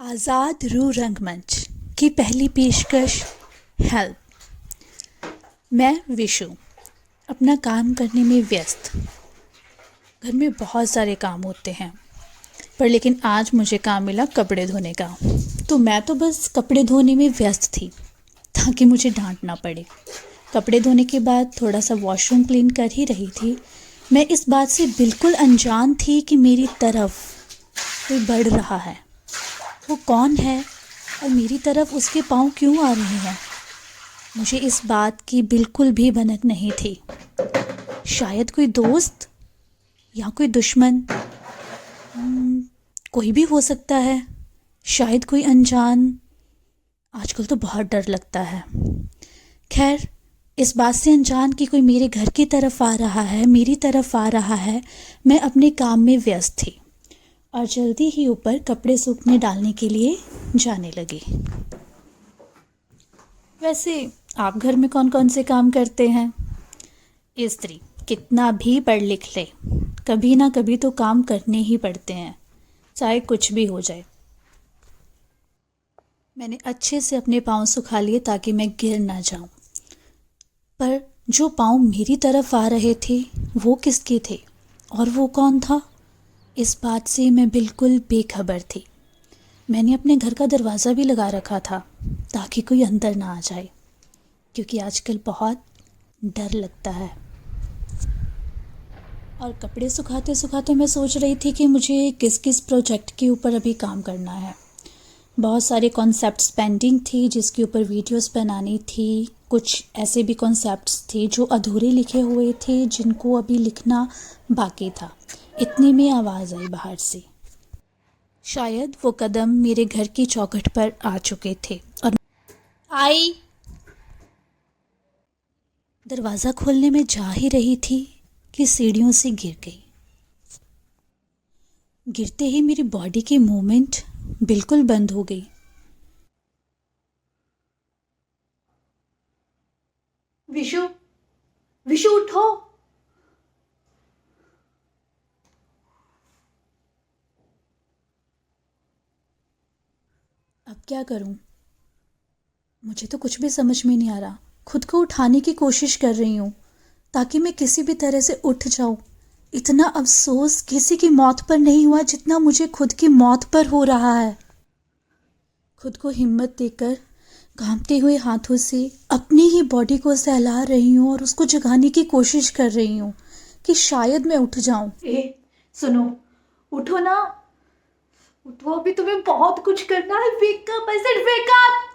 आज़ाद रूह रंगमंच की पहली पेशकश हेल्प। मैं विशु अपना काम करने में व्यस्त। घर में बहुत सारे काम होते हैं पर लेकिन आज मुझे काम मिला कपड़े धोने का। तो मैं तो बस कपड़े धोने में व्यस्त थी ताकि मुझे डांट ना पड़े। कपड़े धोने के बाद थोड़ा सा वॉशरूम क्लीन कर ही रही थी। मैं इस बात से बिल्कुल अनजान थी कि मेरी तरफ कोई बढ़ रहा है। वो कौन है और मेरी तरफ उसके पाँव क्यों आ रहे हैं? मुझे इस बात की बिल्कुल भी भनक नहीं थी। शायद कोई दोस्त या कोई दुश्मन, कोई भी हो सकता है। शायद कोई अनजान। आजकल तो बहुत डर लगता है। खैर, इस बात से अनजान कि कोई मेरे घर की तरफ आ रहा है, मेरी तरफ आ रहा है, मैं अपने काम में व्यस्त थी और जल्दी ही ऊपर कपड़े सूखने डालने के लिए जाने लगी। वैसे आप घर में कौन कौन से काम करते हैं? स्त्री कितना भी पढ़ लिख ले, कभी ना कभी तो काम करने ही पड़ते हैं, चाहे कुछ भी हो जाए। मैंने अच्छे से अपने पाँव सुखा लिए ताकि मैं गिर ना जाऊं। पर जो पाँव मेरी तरफ आ रहे थे वो किसके थे और वो कौन था, इस बात से मैं बिल्कुल बेखबर थी। मैंने अपने घर का दरवाज़ा भी लगा रखा था ताकि कोई अंदर ना आ जाए, क्योंकि आजकल बहुत डर लगता है। और कपड़े सुखाते सुखाते मैं सोच रही थी कि मुझे किस किस प्रोजेक्ट के ऊपर अभी काम करना है। बहुत सारे कॉन्सेप्ट्स पेंडिंग थी जिसके ऊपर वीडियोस बनानी थी। कुछ ऐसे भी कॉन्सेप्ट्स थे जो अधूरे लिखे हुए थे, जिनको अभी लिखना बाकी था। इतने में आवाज़ आई बाहर से। शायद वो कदम मेरे घर की चौखट पर आ चुके थे और आई। दरवाज़ा खोलने में जा ही रही थी कि सीढ़ियों से गिर गई। गिरते ही मेरी बॉडी की मूवमेंट बिल्कुल बंद हो गई। विशु, विशु उठो। अब क्या करूं? मुझे तो कुछ भी समझ में नहीं आ रहा। खुद को उठाने की कोशिश कर रही हूँ ताकि मैं किसी भी तरह से उठ जाऊं। इतना अफसोस किसी की मौत पर नहीं हुआ जितना मुझे खुद की मौत पर हो रहा है। खुद को हिम्मत देकर कांपते हुए हाथों से अपनी ही बॉडी को सहला रही हूँ और उसको जगाने की कोशिश कर रही हूँ कि शायद मैं उठ जाऊं। सुनो, उठो ना, उठो, अभी तुम्हें बहुत कुछ करना है। Wake up, I said wake up.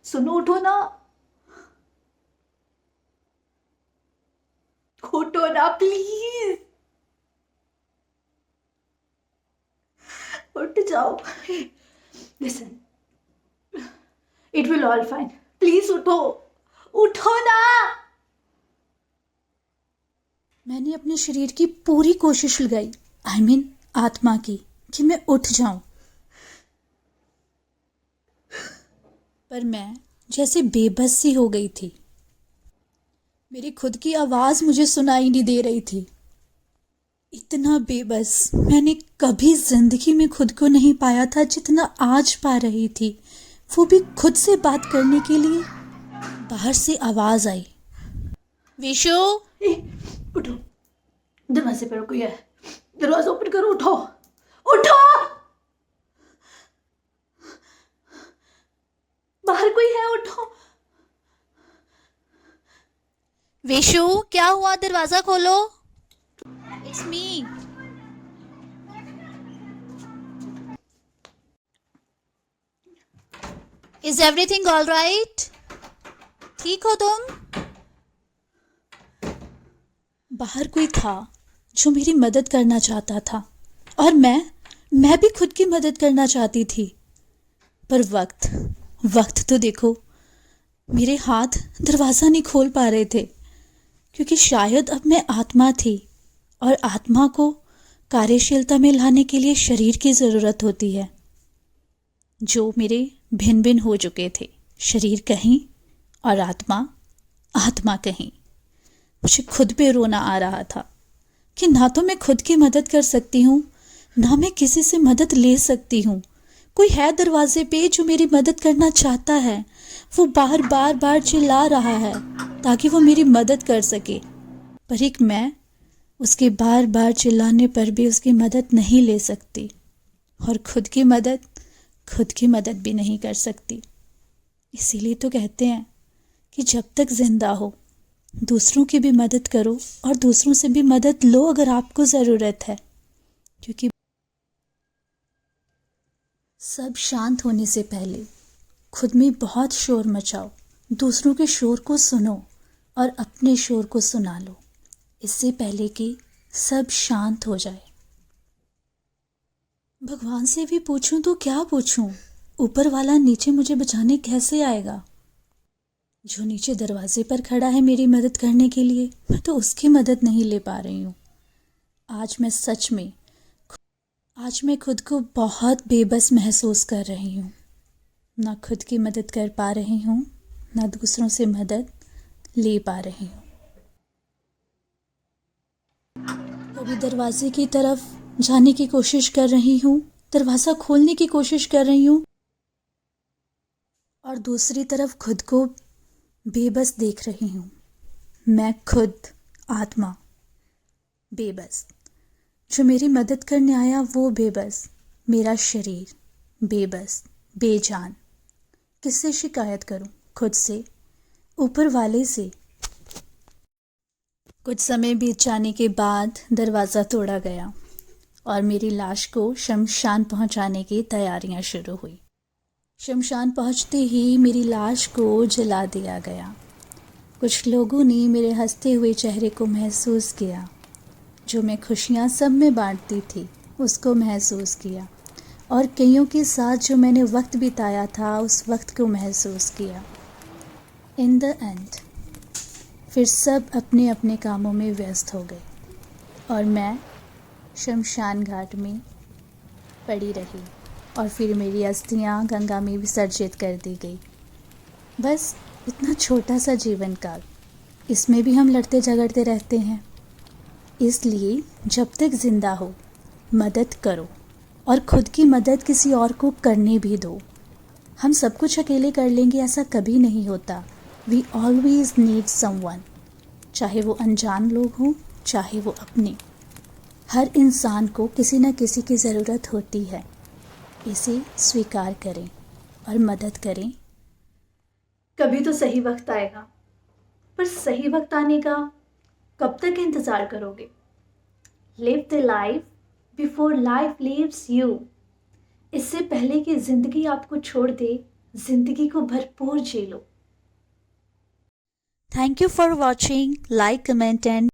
सुनो, उठो ना, उठो ना प्लीज, उठ जाओ। Listen, it will all fine. Please उठो, उठो ना। मैंने अपने शरीर की पूरी कोशिश लगाई, आई मीन आत्मा की, कि मैं उठ जाऊं, पर मैं जैसे बेबस सी हो गई थी। मेरी खुद की आवाज़ मुझे सुनाई नहीं दे रही थी। इतना बेबस मैंने कभी जिंदगी में खुद को नहीं पाया था जितना आज पा रही थी, वो भी खुद से बात करने के लिए। बाहर से आवाज़ आई, विशु। उठो, दरवाजे पर कोई है, दरवाजा ओपन करो, उठो, उठो, बाहर कोई है, उठो। विशु, क्या हुआ? दरवाजा खोलो। It's me. Is everything all right? ठीक हो तुम? बाहर कोई था जो मेरी मदद करना चाहता था और मैं भी खुद की मदद करना चाहती थी। पर वक्त तो देखो, मेरे हाथ दरवाज़ा नहीं खोल पा रहे थे, क्योंकि शायद अब मैं आत्मा थी और आत्मा को कार्यशीलता में लाने के लिए शरीर की ज़रूरत होती है, जो मेरे भिन्न भिन्न हो चुके थे। शरीर कहीं और आत्मा कहीं। मुझे खुद पे रोना आ रहा था कि ना तो मैं खुद की मदद कर सकती हूँ, ना मैं किसी से मदद ले सकती हूँ। कोई है दरवाजे पे जो मेरी मदद करना चाहता है। वो बार बार बार चिल्ला रहा है ताकि वो मेरी मदद कर सके, पर एक मैं उसके बार बार चिल्लाने पर भी उसकी मदद नहीं ले सकती और खुद की मदद भी नहीं कर सकती। इसीलिए तो कहते हैं कि जब तक जिंदा हो दूसरों की भी मदद करो और दूसरों से भी मदद लो अगर आपको ज़रूरत है, क्योंकि सब शांत होने से पहले खुद में बहुत शोर मचाओ, दूसरों के शोर को सुनो और अपने शोर को सुना लो, इससे पहले कि सब शांत हो जाए। भगवान से भी पूछूं तो क्या पूछूं? ऊपर वाला नीचे मुझे बचाने कैसे आएगा? जो नीचे दरवाजे पर खड़ा है मेरी मदद करने के लिए, मैं तो उसकी मदद नहीं ले पा रही हूँ। आज मैं खुद को बहुत बेबस महसूस कर रही हूँ। ना खुद की मदद कर पा रही हूँ, ना दूसरों से मदद ले पा रही हूँ। कभी दरवाजे की तरफ जाने की कोशिश कर रही हूँ, दरवाज़ा खोलने की कोशिश कर रही हूँ, और दूसरी तरफ खुद को बेबस देख रही हूँ। मैं खुद आत्मा बेबस, जो मेरी मदद करने आया वो बेबस, मेरा शरीर बेबस, बेजान। किससे शिकायत करूं? खुद से, ऊपर वाले से। कुछ समय बीत जाने के बाद दरवाज़ा तोड़ा गया और मेरी लाश को शमशान पहुंचाने की तैयारियां शुरू हुई। शमशान पहुंचते ही मेरी लाश को जला दिया गया। कुछ लोगों ने मेरे हंसते हुए चेहरे को महसूस किया, जो मैं खुशियां सब में बांटती थी उसको महसूस किया, और कईयों के साथ जो मैंने वक्त बिताया था उस वक्त को महसूस किया। इन द एंड फिर सब अपने अपने कामों में व्यस्त हो गए और मैं शमशान घाट में पड़ी रही, और फिर मेरी अस्थियां गंगा में विसर्जित कर दी गई। बस इतना छोटा सा जीवन काल, इसमें भी हम लड़ते झगड़ते रहते हैं। इसलिए जब तक जिंदा हो मदद करो, और खुद की मदद किसी और को करने भी दो। हम सब कुछ अकेले कर लेंगे ऐसा कभी नहीं होता। वी ऑलवेज नीड समवन, चाहे वो अनजान लोग हों चाहे वो अपने। हर इंसान को किसी न किसी की ज़रूरत होती है। इसे स्वीकार करें और मदद करें। कभी तो सही वक्त आएगा, पर सही वक्त आने का कब तक इंतज़ार करोगे? Live the life before life leaves you. इससे पहले कि ज़िंदगी आपको छोड़ दे, ज़िंदगी को भरपूर जी लो। Thank you for watching. Like, comment and